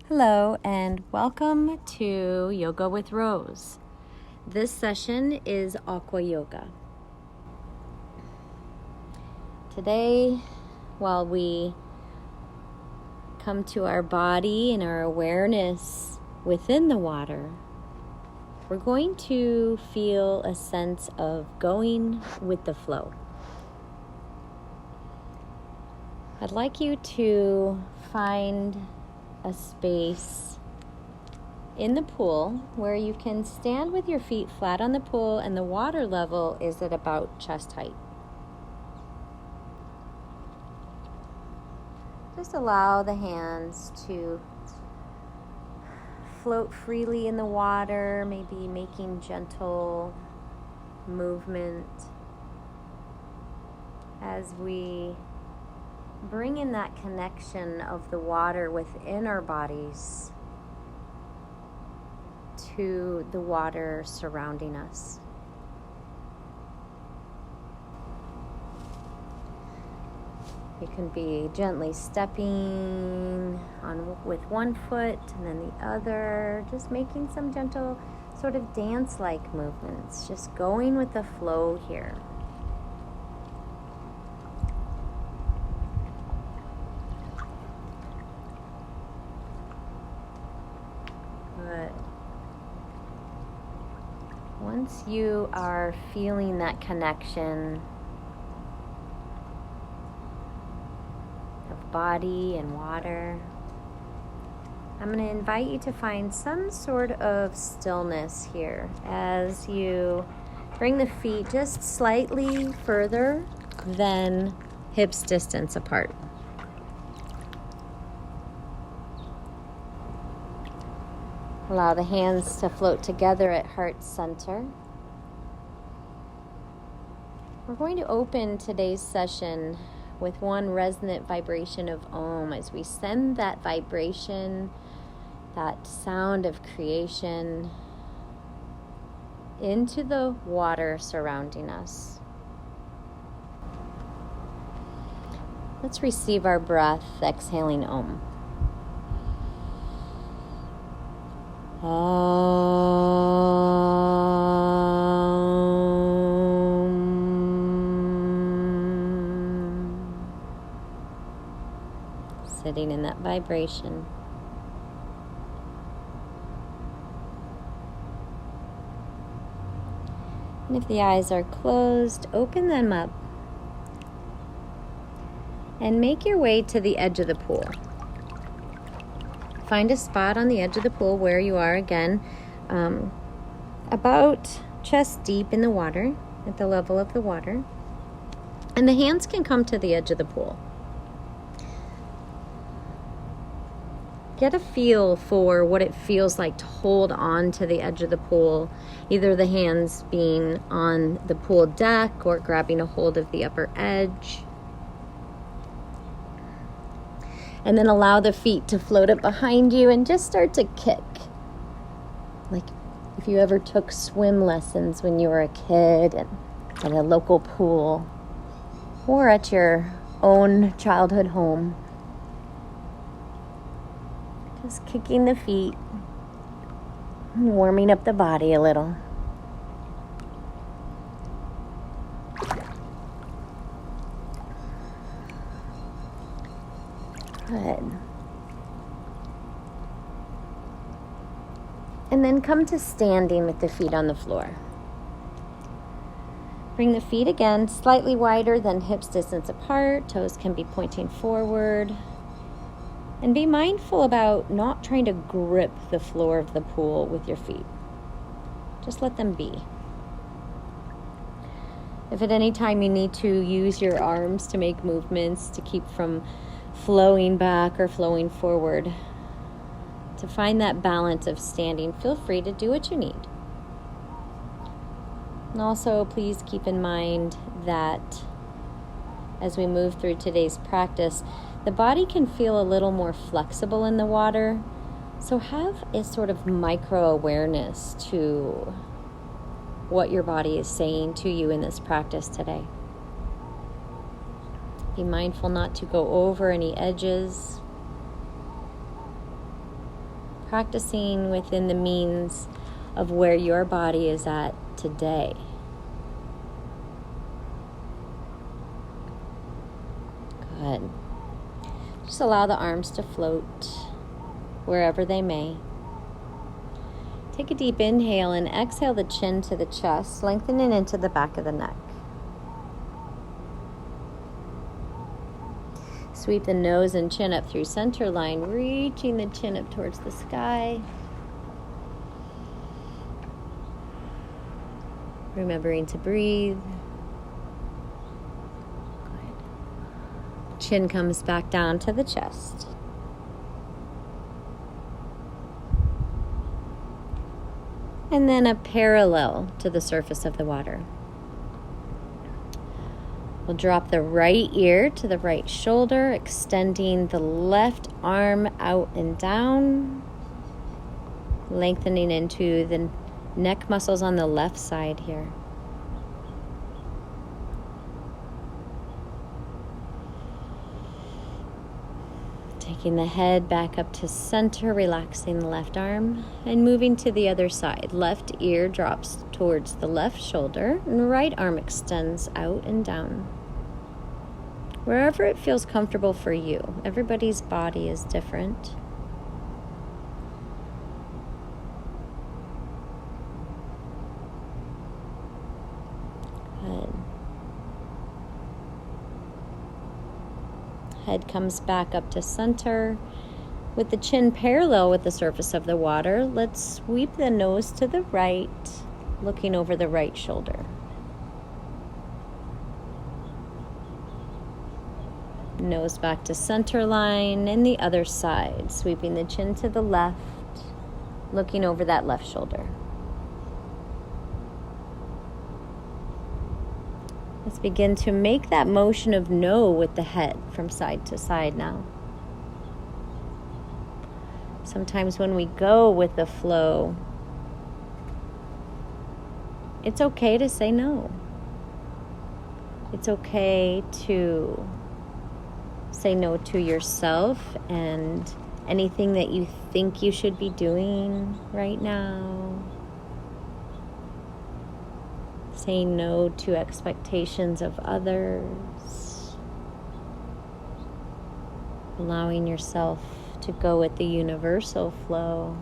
Hello and welcome to Yoga with Rose. This session is Aqua Yoga. Today, while we come to our body and our awareness within the water, we're going to feel a sense of going with the flow. I'd like you to find a space in the pool where you can stand with your feet flat on the pool and the water level is at about chest height. Just allow the hands to float freely in the water, maybe making gentle movement as we bring in that connection of the water within our bodies to the water surrounding us. You can be gently stepping on with one foot and then the other, just making some gentle sort of dance-like movements, just going with the flow here. Once you are feeling that connection of body and water, I'm going to invite you to find some sort of stillness here as you bring the feet just slightly further than hips distance apart. Allow the hands to float together at heart center. We're going to open today's session with one resonant vibration of Om as we send that vibration, that sound of creation, into the water surrounding us. Let's receive our breath, exhaling Om. Sitting in that vibration. And if the eyes are closed, open them up and make your way to the edge of the pool. Find a spot on the edge of the pool where you are, again, about chest deep in the water, at the level of the water. And the hands can come to the edge of the pool. Get a feel for what it feels like to hold on to the edge of the pool, either the hands being on the pool deck or grabbing a hold of the upper edge. And then allow the feet to float up behind you and just start to kick. Like if you ever took swim lessons when you were a kid and at a local pool or at your own childhood home. Just kicking the feet, warming up the body a little. Good. And then come to standing with the feet on the floor. Bring the feet again slightly wider than hips distance apart. Toes can be pointing forward. And be mindful about not trying to grip the floor of the pool with your feet. Just let them be. If at any time you need to use your arms to make movements to keep from flowing back or flowing forward, to find that balance of standing, feel free to do what you need. And also, please keep in mind that as we move through today's practice, the body can feel a little more flexible in the water. So have a sort of micro awareness to what your body is saying to you in this practice today. Be mindful not to go over any edges. practicing within the means of where your body is at today. Good. Just allow the arms to float wherever they may. Take a deep inhale and exhale the chin to the chest, lengthening into the back of the neck. Sweep the nose and chin up through center line, reaching the chin up towards the sky. Remembering to breathe. Good. Chin comes back down to the chest. And then a parallel to the surface of the water. We'll drop the right ear to the right shoulder, extending the left arm out and down, lengthening into the neck muscles on the left side here. Taking the head back up to center, relaxing the left arm, and moving to the other side. Left ear drops towards the left shoulder, and right arm extends out and down. Wherever it feels comfortable for you. Everybody's body is different. Good. Head comes back up to center. With the chin parallel with the surface of the water, let's sweep the nose to the right, looking over the right shoulder. Nose back to center line and the other side, sweeping the chin to the left, looking over that left shoulder. Let's begin to make that motion of no with the head from side to side now. Sometimes when we go with the flow, it's okay to say no. It's okay to say no to yourself and anything that you think you should be doing right now. Saying no to expectations of others. Allowing yourself to go with the universal flow.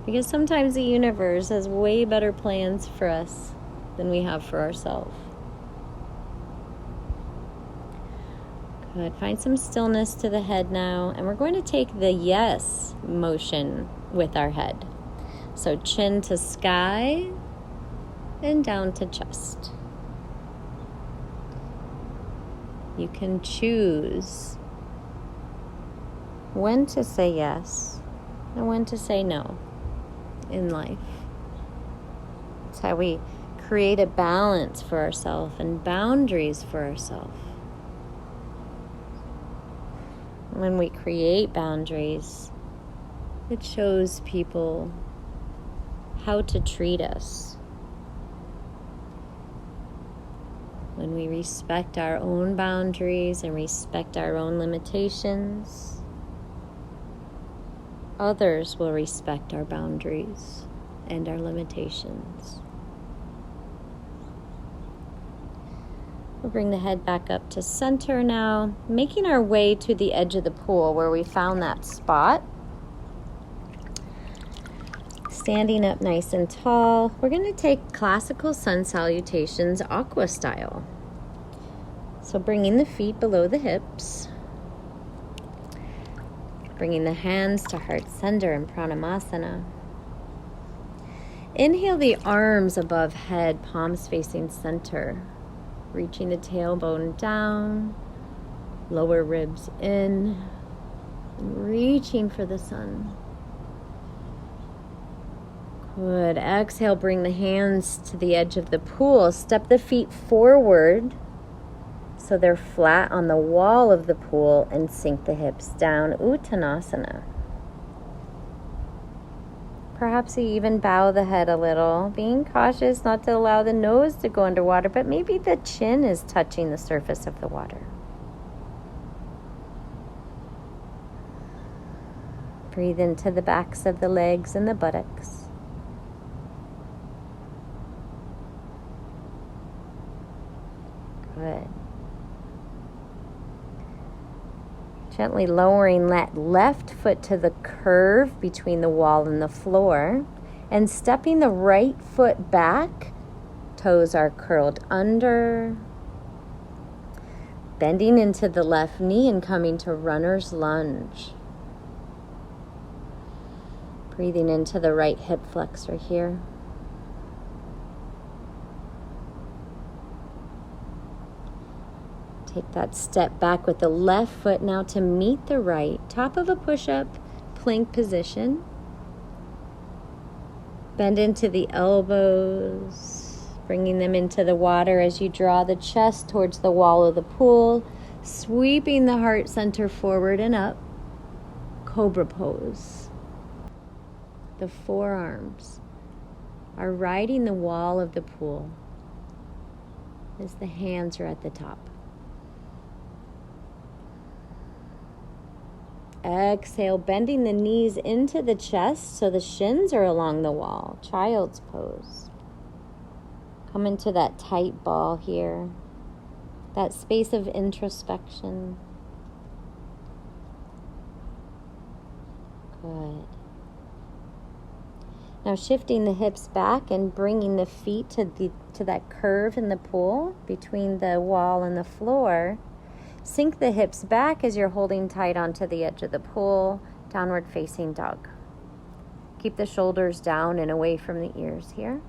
Because sometimes the universe has way better plans for us than we have for ourselves. Good. Find some stillness to the head now. And we're going to take the yes motion with our head. So chin to sky and down to chest. You can choose when to say yes and when to say no in life. It's how we create a balance for ourselves and boundaries for ourselves. When we create boundaries, it shows people how to treat us. When we respect our own boundaries and respect our own limitations, others will respect our boundaries and our limitations. We'll bring the head back up to center now, making our way to the edge of the pool where we found that spot. Standing up nice and tall, we're going to take classical sun salutations, aqua style. So bringing the feet below the hips, bringing the hands to heart center in pranamasana. Inhale the arms above head, palms facing center. Reaching the tailbone down, lower ribs in, and reaching for the sun. Good. Exhale, bring the hands to the edge of the pool. Step the feet forward so they're flat on the wall of the pool and sink the hips down. Uttanasana. Perhaps you even bow the head a little, being cautious not to allow the nose to go underwater, but maybe the chin is touching the surface of the water. Breathe into the backs of the legs and the buttocks. Good. Gently lowering that left foot to the curve between the wall and the floor, and stepping the right foot back. Toes are curled under. Bending into the left knee and coming to runner's lunge. Breathing into the right hip flexor here. Take that step back with the left foot now to meet the right. Top of a push-up, plank position. Bend into the elbows, bringing them into the water as you draw the chest towards the wall of the pool, sweeping the heart center forward and up. Cobra pose. The forearms are riding the wall of the pool as the hands are at the top. Exhale, bending the knees into the chest so the shins are along the wall. Child's pose. Come into that tight ball here, that space of introspection. Good. Now shifting the hips back and bringing the feet to that curve in the pool between the wall and the floor. Sink the hips back as you're holding tight onto the edge of the pool. Downward facing dog. Keep the shoulders down and away from the ears here.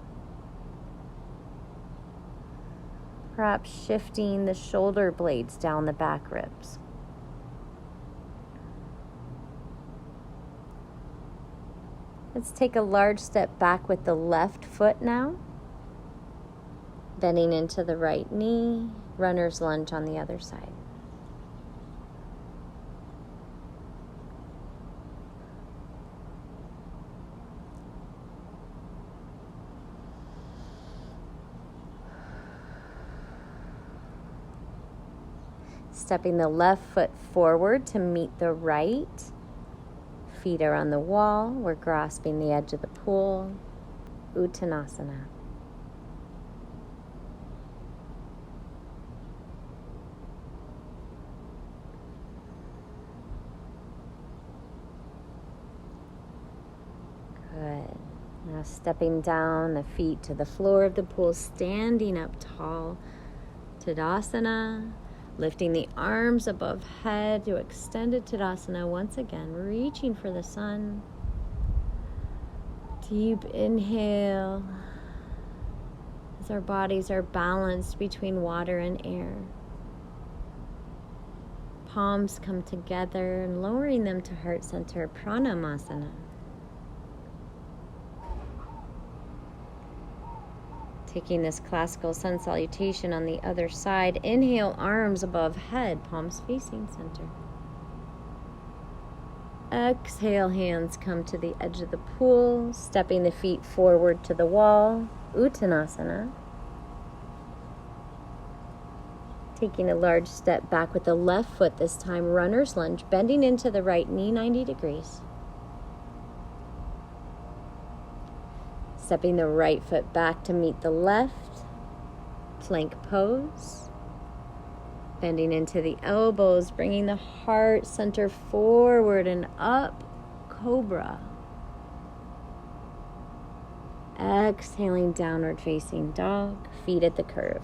Perhaps shifting the shoulder blades down the back ribs. Let's take a large step back with the left foot now. Bending into the right knee. Runner's lunge on the other side. Stepping the left foot forward to meet the right. Feet are on the wall. We're grasping the edge of the pool. Uttanasana. Good. Now stepping down the feet to the floor of the pool, standing up tall. Tadasana. Lifting the arms above head to extended Tadasana once again, reaching for the sun. Deep inhale as our bodies are balanced between water and air. Palms come together and lowering them to heart center, Pranamasana. Taking this classical sun salutation on the other side. Inhale, arms above head, palms facing center. Exhale, hands come to the edge of the pool, stepping the feet forward to the wall, Uttanasana. Taking a large step back with the left foot this time, runner's lunge, bending into the right knee 90 degrees. Stepping the right foot back to meet the left, plank pose. Bending into the elbows, bringing the heart center forward and up, cobra. Exhaling, downward facing dog, feet at the curve.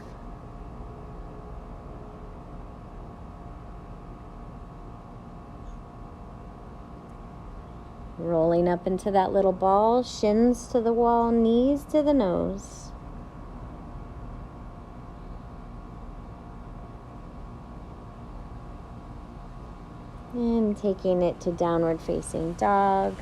Rolling up into that little ball, shins to the wall, knees to the nose. And taking it to downward facing dog.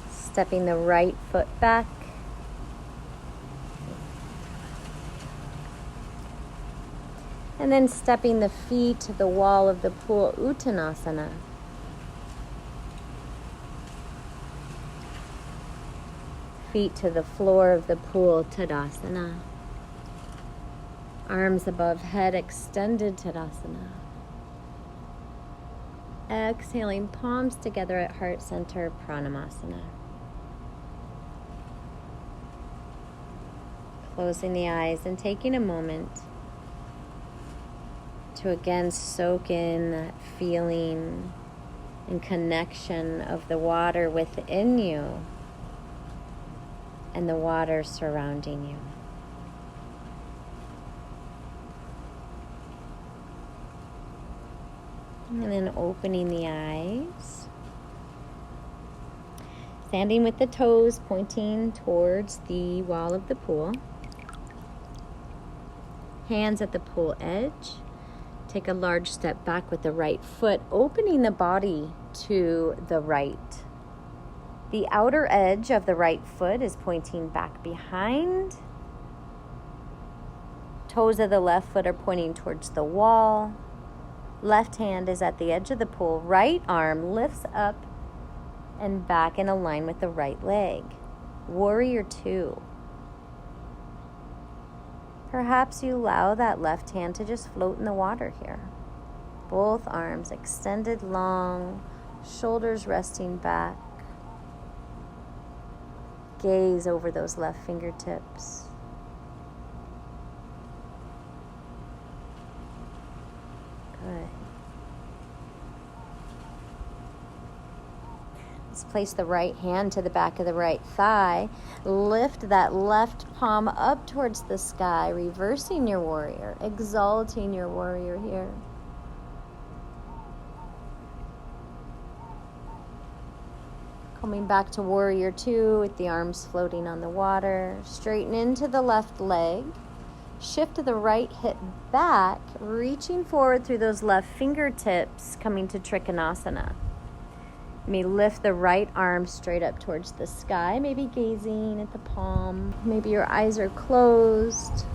Stepping the right foot back. And then stepping the feet to the wall of the pool, Uttanasana. Feet to the floor of the pool, Tadasana. Arms above head, extended Tadasana. Exhaling, palms together at heart center, Pranamasana. Closing the eyes and taking a moment to again soak in that feeling and connection of the water within you and the water surrounding you. And then opening the eyes. Standing with the toes pointing towards the wall of the pool. Hands at the pool edge. Take a large step back with the right foot, opening the body to the right. The outer edge of the right foot is pointing back behind. Toes of the left foot are pointing towards the wall. Left hand is at the edge of the pool. Right arm lifts up and back in a line with the right leg. Warrior two. Perhaps you allow that left hand to just float in the water here. Both arms extended long, shoulders resting back. Gaze over those left fingertips. Good. Let's place the right hand to the back of the right thigh. Lift that left palm up towards the sky, reversing your warrior, exalting your warrior here. Coming back to warrior two with the arms floating on the water. Straighten into the left leg. Shift the right hip back, reaching forward through those left fingertips, coming to Trikonasana. You may lift the right arm straight up towards the sky, maybe gazing at the palm. Maybe your eyes are closed.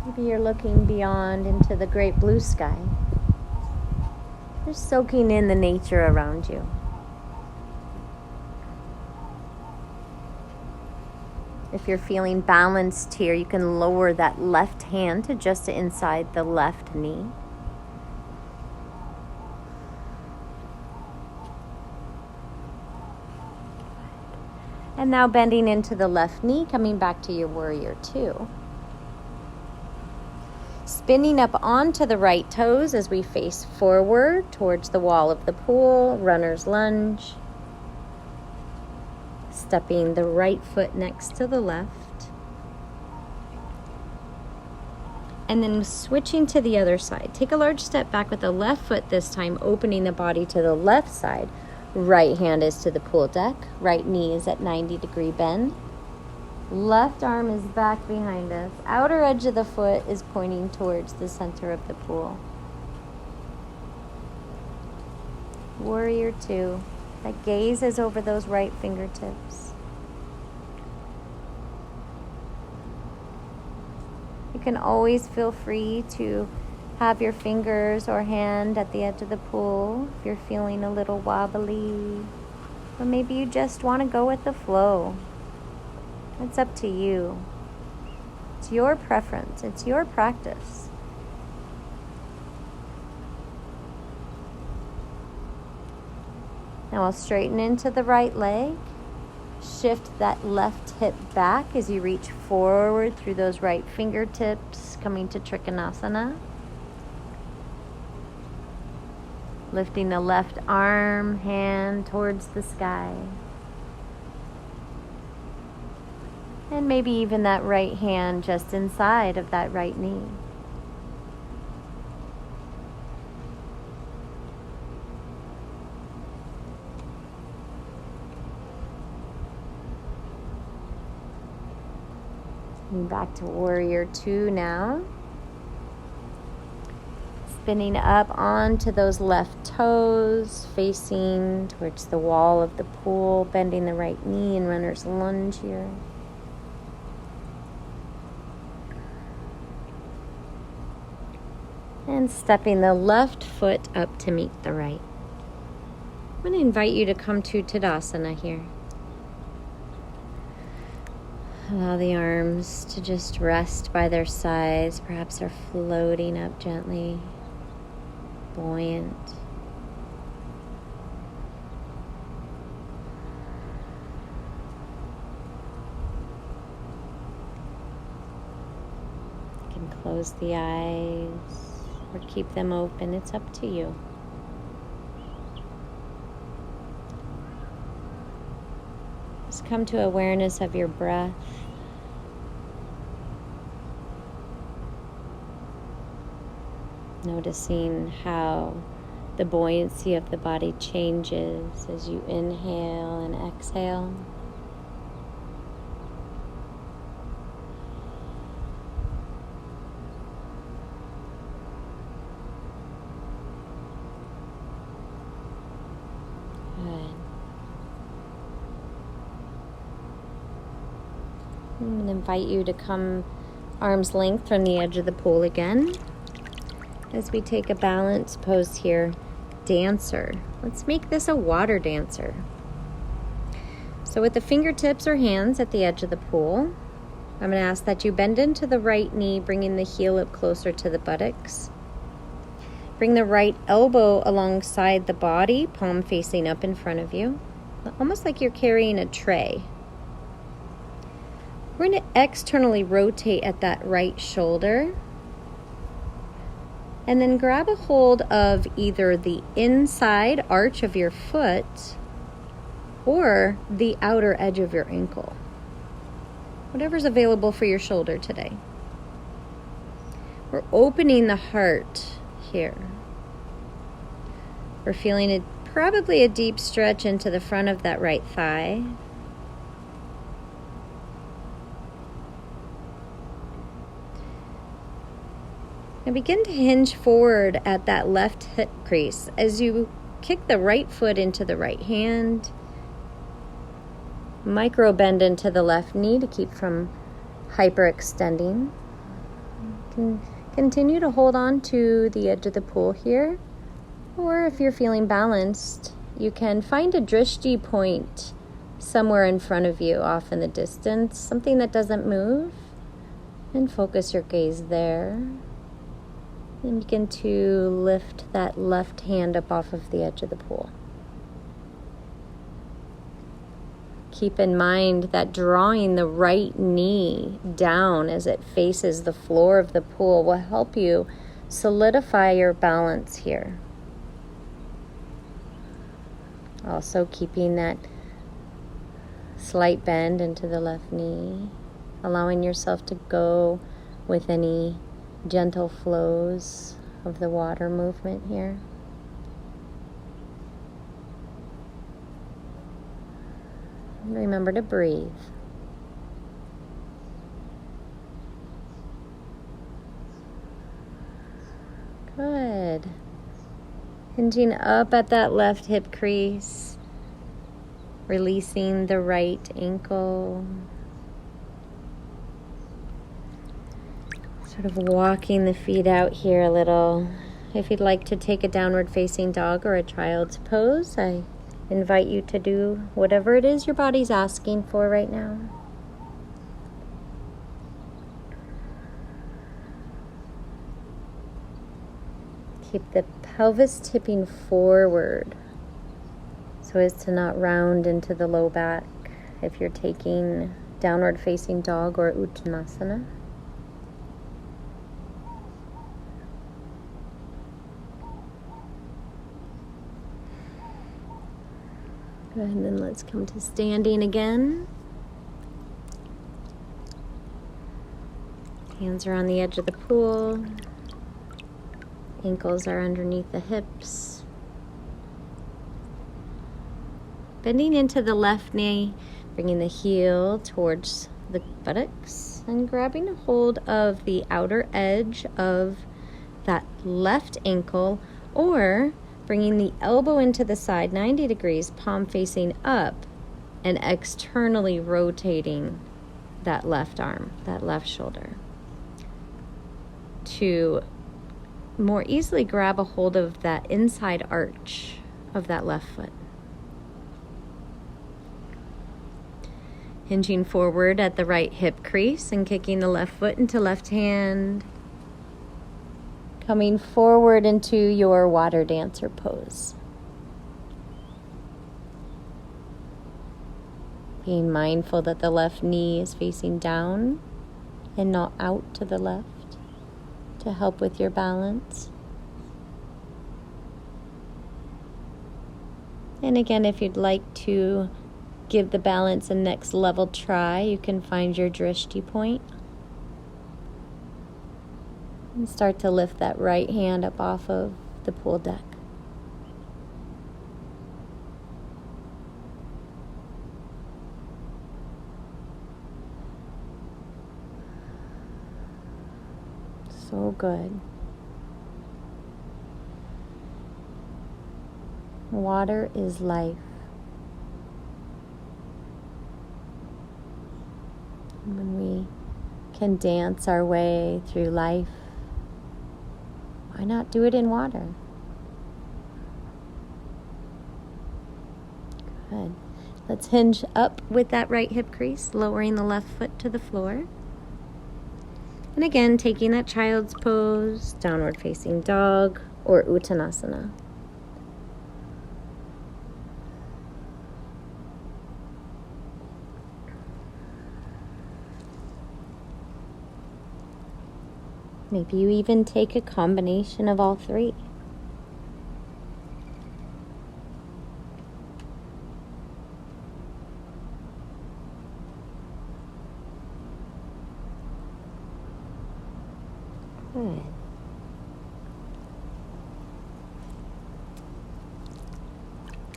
Maybe you're looking beyond into the great blue sky. Just soaking in the nature around you. If you're feeling balanced here, you can lower that left hand to just inside the left knee. And now bending into the left knee, coming back to your warrior two. Spinning up onto the right toes as we face forward towards the wall of the pool, runner's lunge. Stepping the right foot next to the left. And then switching to the other side. Take a large step back with the left foot this time, opening the body to the left side. Right hand is to the pool deck. Right knee is at 90-degree bend. Left arm is back behind us. Outer edge of the foot is pointing towards the center of the pool. Warrior two. That gaze is over those right fingertips. You can always feel free to have your fingers or hand at the edge of the pool if you're feeling a little wobbly. Or maybe you just want to go with the flow. It's up to you. It's your preference. It's your practice. Now I'll straighten into the right leg. Shift that left hip back as you reach forward through those right fingertips, coming to Trikonasana. Lifting the left arm, hand towards the sky. And maybe even that right hand just inside of that right knee. And back to warrior two now. Spinning up onto those left toes, facing towards the wall of the pool, bending the right knee in runner's lunge here. And stepping the left foot up to meet the right. I'm going to invite you to come to Tadasana here. Allow the arms to just rest by their sides. Perhaps they're floating up gently, buoyant. You can close the eyes or keep them open. It's up to you. Just come to awareness of your breath. Noticing how the buoyancy of the body changes as you inhale and exhale. Good. I'm going to invite you to come arm's length from the edge of the pool again. As we take a balanced pose here, dancer. Let's make this a water dancer. So with the fingertips or hands at the edge of the pool, I'm going to ask that you bend into the right knee, bringing the heel up closer to the buttocks. Bring the right elbow alongside the body, palm facing up in front of you, almost like you're carrying a tray. We're going to externally rotate at that right shoulder. And then grab a hold of either the inside arch of your foot or the outer edge of your ankle. Whatever's available for your shoulder today. We're opening the heart here. We're feeling probably a deep stretch into the front of that right thigh. And begin to hinge forward at that left hip crease as you kick the right foot into the right hand. Micro bend into the left knee to keep from hyperextending. Continue to hold on to the edge of the pool here. Or if you're feeling balanced, you can find a drishti point somewhere in front of you, off in the distance, something that doesn't move, and focus your gaze there. And begin to lift that left hand up off of the edge of the pool. Keep in mind that drawing the right knee down as it faces the floor of the pool will help you solidify your balance here. Also keeping that slight bend into the left knee, allowing yourself to go with any gentle flows of the water movement here. And remember to breathe. Good. Hinging up at that left hip crease, releasing the right ankle. Sort of walking the feet out here a little. If you'd like to take a downward facing dog or a child's pose, I invite you to do whatever it is your body's asking for right now. Keep the pelvis tipping forward so as to not round into the low back if you're taking downward facing dog or uttanasana. Good, and then let's come to standing again. Hands are on the edge of the pool. Ankles are underneath the hips. Bending into the left knee, bringing the heel towards the buttocks and grabbing a hold of the outer edge of that left ankle, or bringing the elbow into the side 90 degrees, palm facing up, and externally rotating that left arm, that left shoulder, to more easily grab a hold of that inside arch of that left foot. Hinging forward at the right hip crease and kicking the left foot into left hand. Coming forward into your water dancer pose. Being mindful that the left knee is facing down and not out to the left to help with your balance. And again, if you'd like to give the balance a next level try, you can find your drishti point. And start to lift that right hand up off of the pool deck. So good. Water is life. When we can dance our way through life, why not do it in water? Good. Let's hinge up with that right hip crease, lowering the left foot to the floor. And again, taking that child's pose, downward facing dog, or uttanasana. Maybe you even take a combination of all three. Good.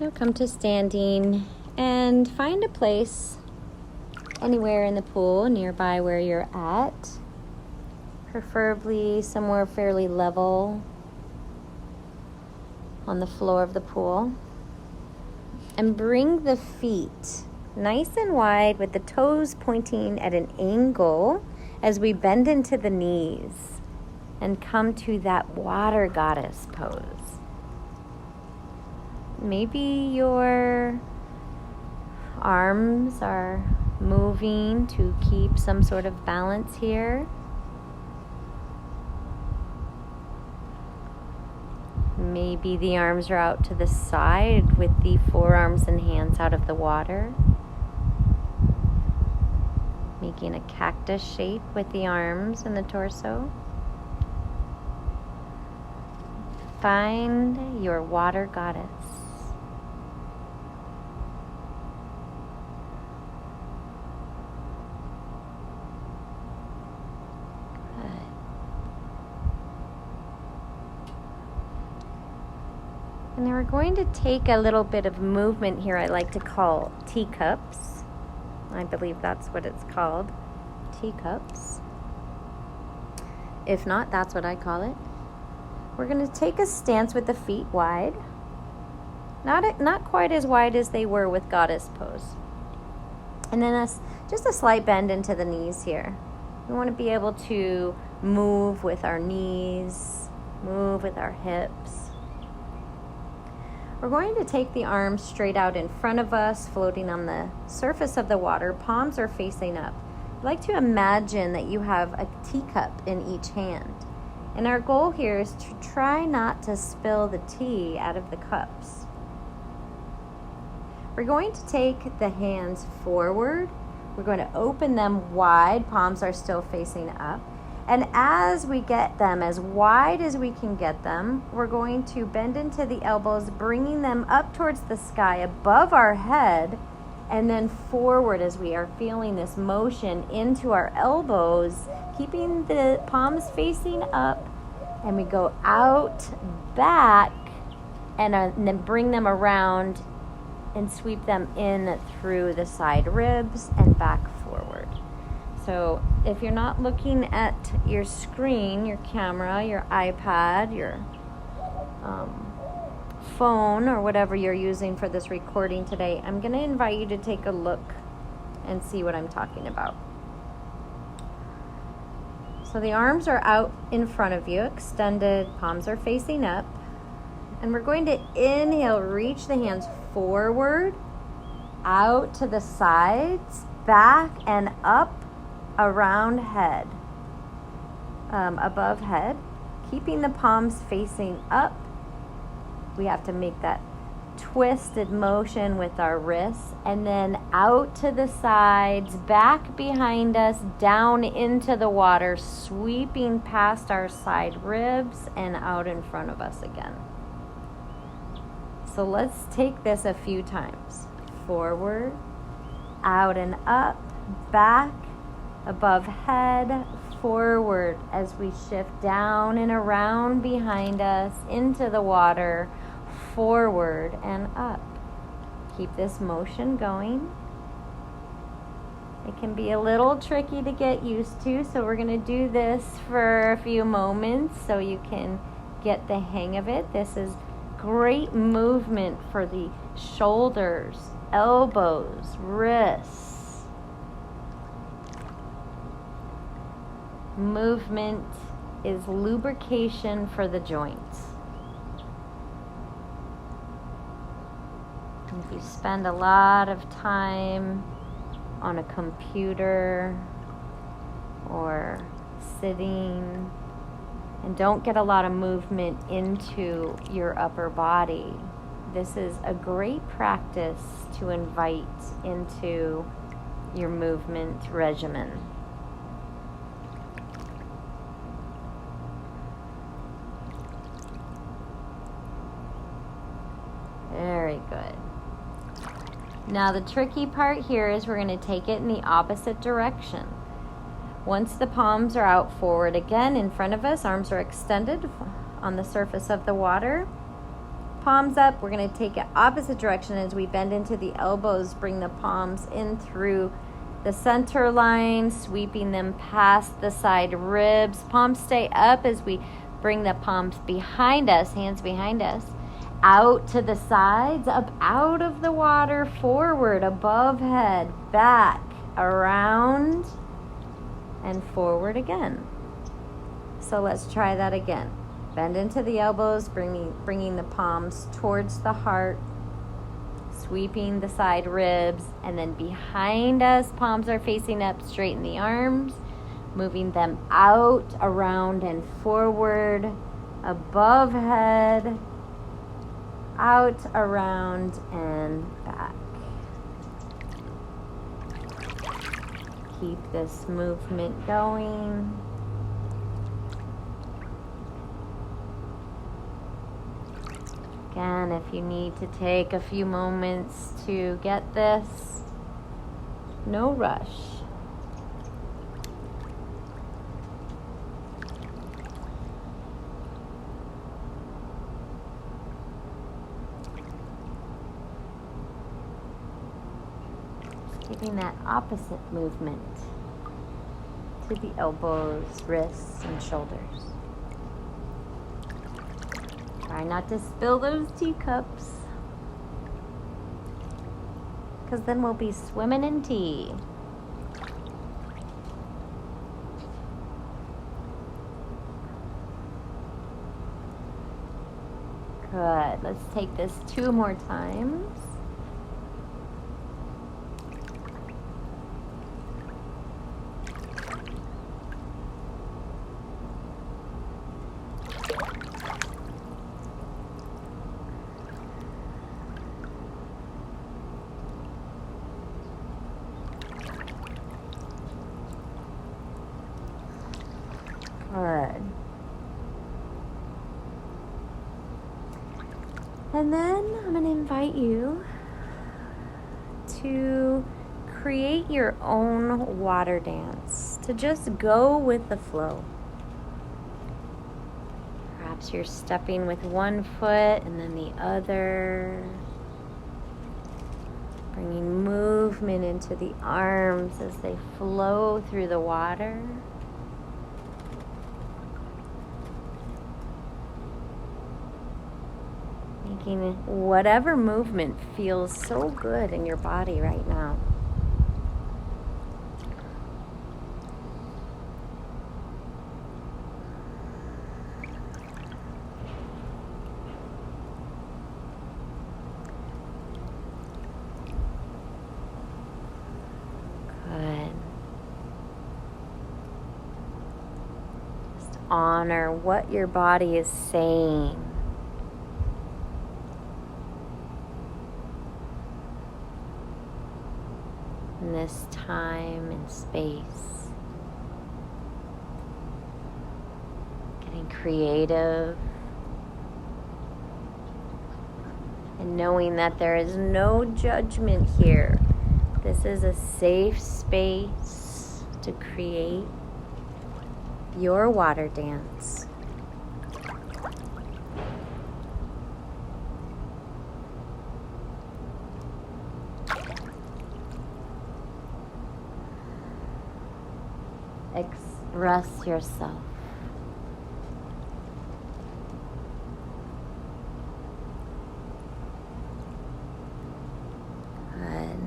Now come to standing and find a place anywhere in the pool nearby where you're at. Preferably somewhere fairly level on the floor of the pool. And bring the feet nice and wide with the toes pointing at an angle as we bend into the knees and come to that water goddess pose. Maybe your arms are moving to keep some sort of balance here. Maybe the arms are out to the side with the forearms and hands out of the water. Making a cactus shape with the arms and the torso. Find your water goddess. And then we're going to take a little bit of movement here I like to call teacups. I believe that's what it's called, teacups. If not, that's what I call it. We're going to take a stance with the feet wide. Not quite as wide as they were with goddess pose. And then just a slight bend into the knees here. We want to be able to move with our knees, move with our hips. We're going to take the arms straight out in front of us, floating on the surface of the water. Palms are facing up. I'd like to imagine that you have a teacup in each hand. And our goal here is to try not to spill the tea out of the cups. We're going to take the hands forward. We're going to open them wide. Palms are still facing up. And as we get them as wide as we can get them, we're going to bend into the elbows, bringing them up towards the sky above our head, and then forward as we are feeling this motion into our elbows, keeping the palms facing up, and we go out, back, and then bring them around and sweep them in through the side ribs and back forward. So if you're not looking at your screen, your camera, your iPad, your phone, or whatever you're using for this recording today, I'm going to invite you to take a look and see what I'm talking about. So the arms are out in front of you, extended, palms are facing up. And we're going to inhale, reach the hands forward, out to the sides, back and up around head, above head, keeping the palms facing up. We have to make that twisted motion with our wrists, and then out to the sides, back behind us, down into the water, sweeping past our side ribs and out in front of us again. So let's take this a few times. Forward, out and up, back, above head, forward as we shift down and around behind us into the water, forward and up. Keep this motion going. It can be a little tricky to get used to, so we're going to do this for a few moments so you can get the hang of it. This is great movement for the shoulders, elbows, wrists. Movement is lubrication for the joints. If you spend a lot of time on a computer or sitting and don't get a lot of movement into your upper body, this is a great practice to invite into your movement regimen. Very good. Now the tricky part here is we're going to take it in the opposite direction. Once the palms are out forward again in front of us, arms are extended on the surface of the water. Palms up, we're going to take it opposite direction as we bend into the elbows, bring the palms in through the center line, sweeping them past the side ribs. Palms stay up as we bring the palms behind us, hands behind us, out to the sides, up out of the water, forward, above head, back, around, and forward again. So let's try that again. Bend into the elbows, bringing the palms towards the heart, sweeping the side ribs, and then behind us, palms are facing up, straighten the arms, moving them out, around, and forward, above head, out, around, and back. Keep this movement going. Again, if you need to take a few moments to get this, no rush. Giving that opposite movement to the elbows, wrists, and shoulders. Try not to spill those teacups, because then we'll be swimming in tea. Good. Let's take this 2 more times. Good. And then I'm going to invite you to create your own water dance, to just go with the flow. Perhaps you're stepping with one foot and then the other, bringing movement into the arms as they flow through the water. Making whatever movement feels so good in your body right now. honor what your body is saying. In this time and space. Getting creative. And knowing that there is no judgment here. This is a safe space to create your water dance. Express yourself. Good.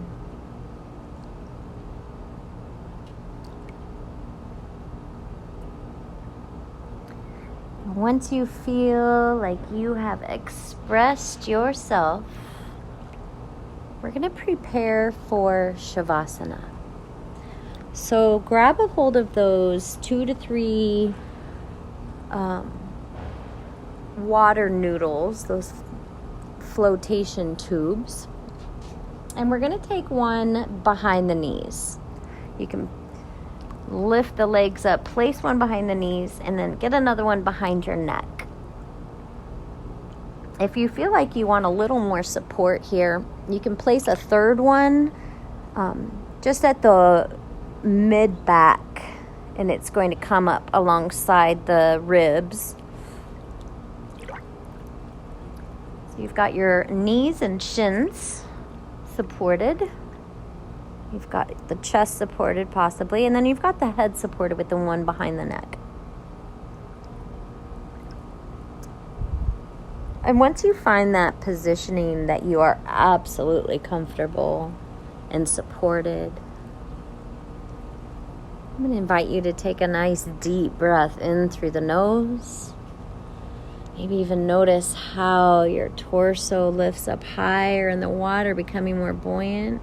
Once you feel like you have expressed yourself, we're going to prepare for Shavasana. So grab a hold of those 2 to 3 water noodles, those flotation tubes. And we're going to take one behind the knees. You can lift the legs up, place one behind the knees, and then get another one behind your neck. If you feel like you want a little more support here, you can place a third one just at the mid-back, and it's going to come up alongside the ribs. So you've got your knees and shins supported. You've got the chest supported possibly, and then you've got the head supported with the one behind the neck. And once you find that positioning that you are absolutely comfortable and supported, I'm going to invite you to take a nice deep breath in through the nose. Maybe even notice how your torso lifts up higher in the water, becoming more buoyant.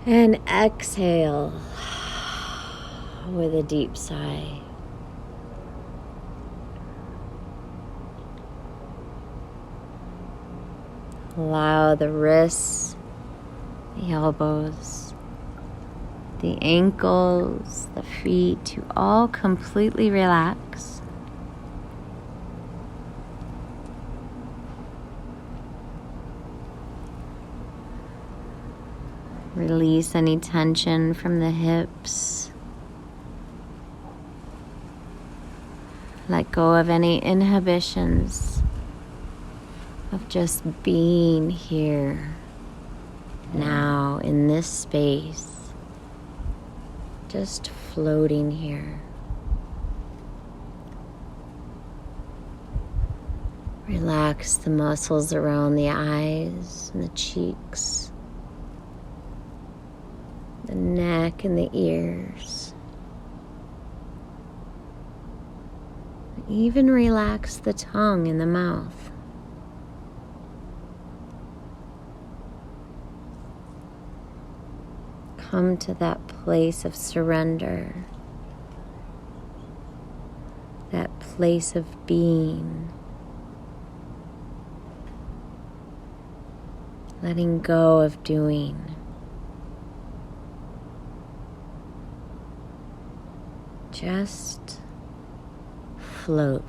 And exhale with a deep sigh. Allow the wrists, the elbows, the ankles, the feet to all completely relax. Release any tension from the hips. Let go of any inhibitions of just being here now in this space. Just floating here. Relax the muscles around the eyes and the cheeks, the neck and the ears. Even relax the tongue and the mouth. Come to that place of surrender, that place of being, letting go of doing. Just float.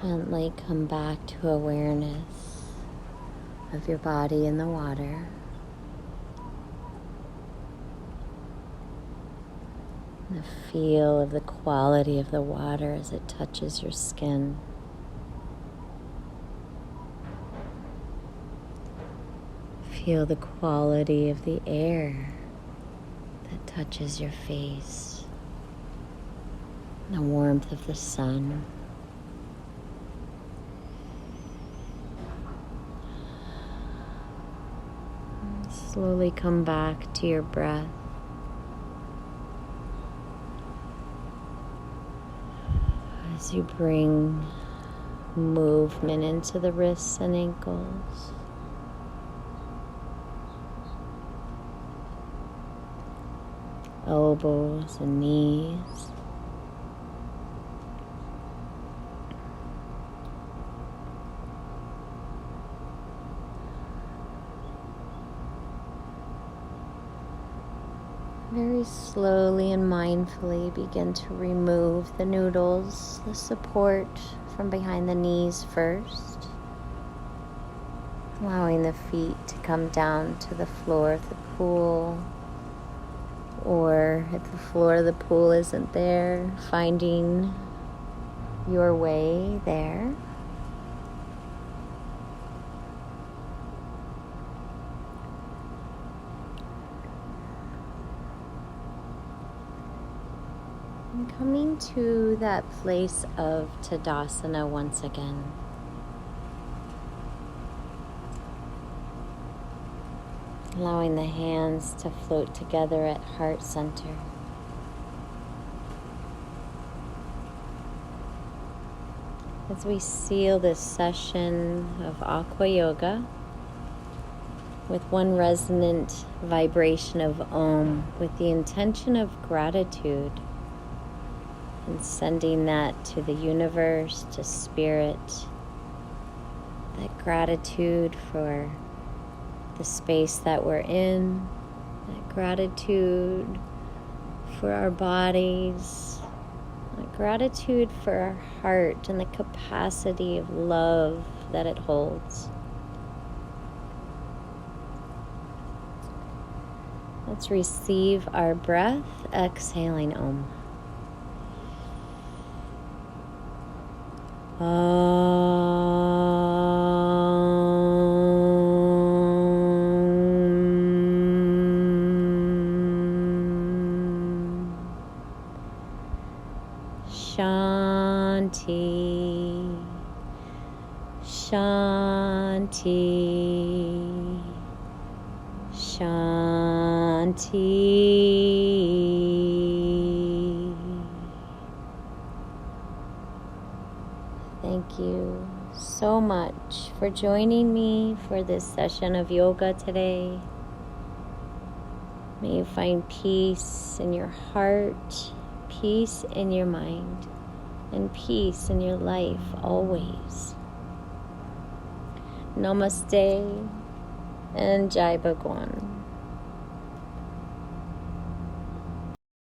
Gently come back to awareness of your body in the water. The feel of the quality of the water as it touches your skin. Feel the quality of the air that touches your face. The warmth of the sun. Slowly come back to your breath. As you bring movement into the wrists and ankles. Elbows and knees. Very slowly and mindfully begin to remove the noodles, the support from behind the knees first. Allowing the feet to come down to the floor of the pool. Or if the floor of the pool isn't there, finding your way there. And coming to that place of Tadasana once again. Allowing the hands to float together at heart center. As we seal this session of Aqua Yoga with one resonant vibration of Om, with the intention of gratitude, and sending that to the universe, to spirit, that gratitude for the space that we're in, that gratitude for our bodies, that gratitude for our heart and the capacity of love that it holds. Let's receive our breath, exhaling Om. Shanti, Shanti, Shanti. Thank you so much for joining me for this session of yoga today. May you find peace in your heart, peace in your mind, and peace in your life always. Namaste and Jai Bhagwan.